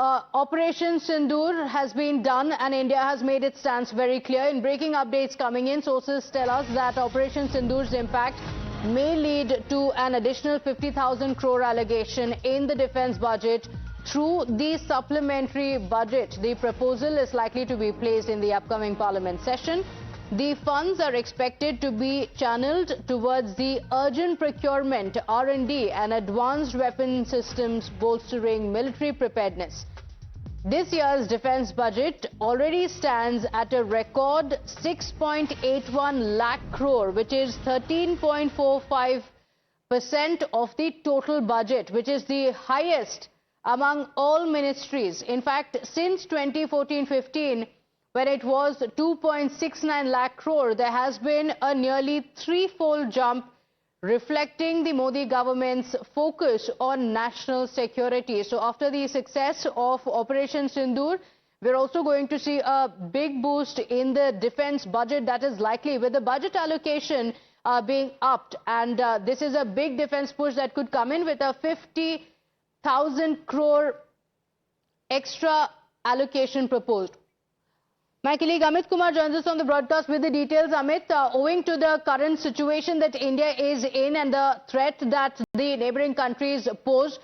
Operation Sindoor has been done and India has made its stance very clear. In breaking updates coming in, sources tell us that Operation Sindoor's impact may lead to an additional 50,000 crore allocation in the defense budget through the supplementary budget. The proposal is likely to be placed in the upcoming parliament session. The funds are expected to be channeled towards the urgent procurement, R&D and advanced weapon systems, bolstering military preparedness. This year's defense budget already stands at a record 6.81 lakh crore, which is 13.45% of the total budget, which is the highest among all ministries. In fact, since 2014-15, when it was 2.69 lakh crore, there has been a nearly threefold jump, reflecting the Modi government's focus on national security. So after the success of Operation Sindoor, we're also going to see a big boost in the defense budget that is likely, with the budget allocation being upped. And this is a big defense push that could come in with a 50,000 crore extra allocation proposed. My colleague Amit Kumar joins us on the broadcast with the details. Amit, owing to the current situation that India is in and the threat that the neighboring countries pose,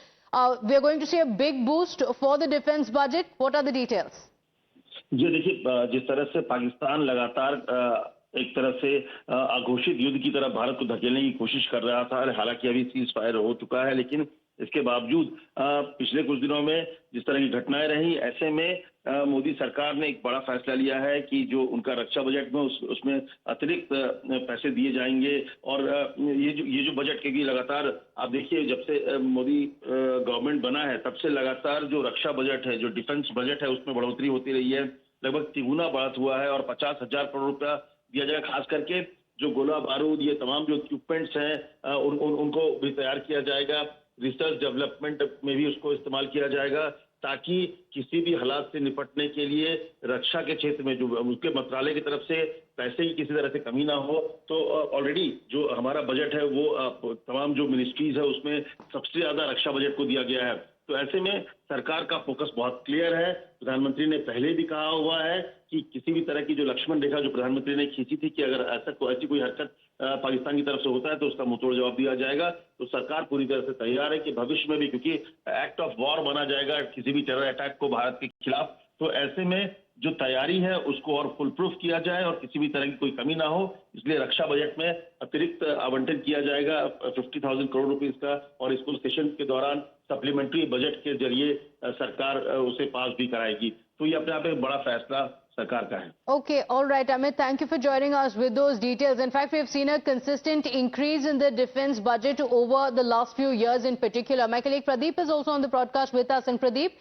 we are going to see a big boost for the defense budget. What are the details? जी देखिए, जिस तरह से पाकिस्तान लगातार एक तरह से अघोषित युद्ध की तरफ भारत को धकेलने की कोशिश कर रहा था, हालांकि अभी सीज फायर हो चुका है, लेकिन इसके बावजूद पिछले कुछ दिनों में जिस तरह की घटनाएं रही, ऐसे में मोदी सरकार ने एक बड़ा फैसला लिया है कि जो उनका रक्षा बजट में उसमें अतिरिक्त पैसे दिए जाएंगे। और ये जो बजट के भी लगातार आप देखिए, जब से मोदी गवर्नमेंट बना है तब से लगातार जो रक्षा बजट है, जो डिफेंस बजट है, उसमें बढ़ोतरी होती रही है। लगभग तिगुना बढ़त हुआ है और 50,000 करोड़ रुपया दिया जाएगा। खास करके जो गोला बारूद, ये तमाम जो इक्विपमेंट्स हैं उनको भी तैयार किया जाएगा। रिसर्च डेवलपमेंट में भी उसको इस्तेमाल किया जाएगा, ताकि किसी भी हालात से निपटने के लिए रक्षा के क्षेत्र में जो उसके मंत्रालय की तरफ से पैसे की किसी तरह से कमी ना हो। तो ऑलरेडी जो हमारा बजट है वो तमाम जो मिनिस्ट्रीज है उसमें सबसे ज्यादा रक्षा बजट को दिया गया है। तो ऐसे में सरकार का फोकस बहुत क्लियर है। प्रधानमंत्री ने पहले भी कहा हुआ है कि किसी भी तरह की जो लक्ष्मण रेखा जो प्रधानमंत्री ने खींची थी कि अगर ऐसी कोई हरकत पाकिस्तान की तरफ से होता है तो उसका मुंहतोड़ जवाब दिया जाएगा। तो सरकार पूरी तरह से तैयार है कि भविष्य में भी, क्योंकि एक्ट ऑफ वॉर बना जाएगा किसी भी टेरर अटैक को भारत के खिलाफ, तो ऐसे में जो तैयारी है उसको और फुल प्रूफ किया जाए और किसी भी तरह की कोई कमी ना हो। इसलिए रक्षा बजट में अतिरिक्त आवंटन किया जाएगा 50,000 करोड़ रुपीस का, और इसको सेशन के दौरान सप्लीमेंट्री बजट के जरिए सरकार उसे पास भी कराएगी। तो ये अपने आप में बड़ा फैसला सरकार का है। Okay, all right, Amit, thank you for joining us with those details. In fact, we have seen a consistent increase in the defense budget over the last few years in particular. My colleague Pradeep is also on the broadcast with us. And Pradeep,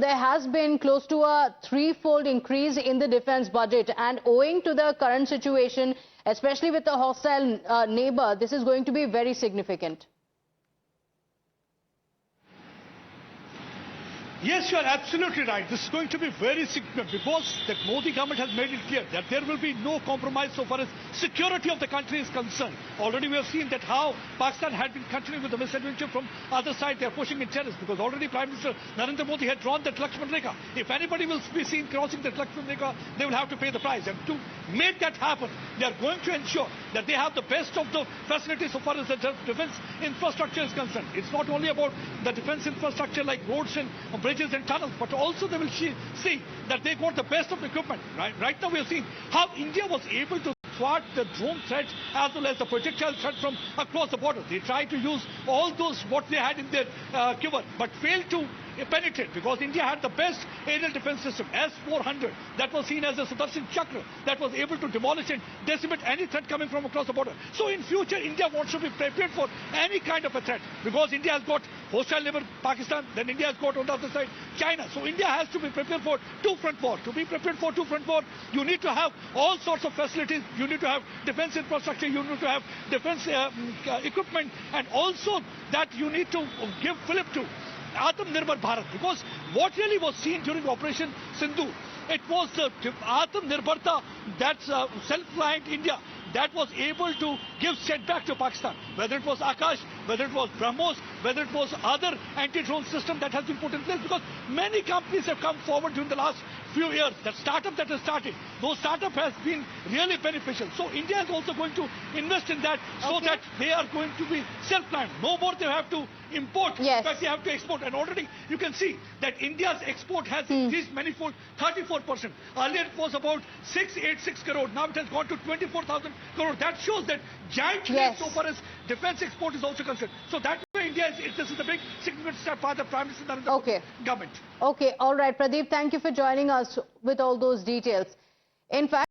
there has been close to a threefold increase in the defense budget, and owing to the current situation, especially with a hostile neighbor, this is going to be very significant. Yes, you are absolutely right. This is going to be very significant because the Modi government has made it clear that there will be no compromise so far as security of the country is concerned. Already we have seen that how Pakistan had been continuing with the misadventure from other side. They are pushing in terrorists because already Prime Minister Narendra Modi had drawn that Lakshman Rekha. If anybody will be seen crossing that Lakshman Rekha, they will have to pay the price. And to make that happen, they are going to ensure that they have the best of the facilities so far as the defense infrastructure is concerned. It's not only about the defense infrastructure like roads and bridges and tunnels, but also they will see that they got the best of the equipment. Right now we have seen how India was able to thwart the drone threat as well as the projectile threat from across the border. They tried to use all those what they had in their quiver, but failed to penetrate because India had the best aerial defense system, S-400, that was seen as a Sudarshan Chakra, that was able to demolish and decimate any threat coming from across the border. So in future, India wants to be prepared for any kind of a threat because India has got hostile neighbor Pakistan, then India has got on the other side China. So India has to be prepared for two-front war. To be prepared for two-front war, you need to have all sorts of facilities. You need to have defense infrastructure, you need to have defense equipment, and also that you need to give fillip to Atmanirbhar Bharat, because what really was seen during Operation Sindoor, it was the Atmanirbharta, that's self-reliant India, that was able to give setback to Pakistan, whether it was Akash, whether it was BrahMos, whether it was other anti-drone system that has been put in place, because many companies have come forward during the last few years. That startup that has started, those startup has been really beneficial. So India is also going to invest in that, so that they are going to be self-reliant. No more they have to import, Yes. but they have to export. And already you can see that India's export has increased manifold, 34%. Earlier it was about 686 crore. Now it has gone to 24,000 crore. That shows that giant leap so far as defense export is also concerned. So that way India this is a big significant step for the Prime Minister and the government. Okay, all right, Pradeep, thank you for joining us with all those details. In fact,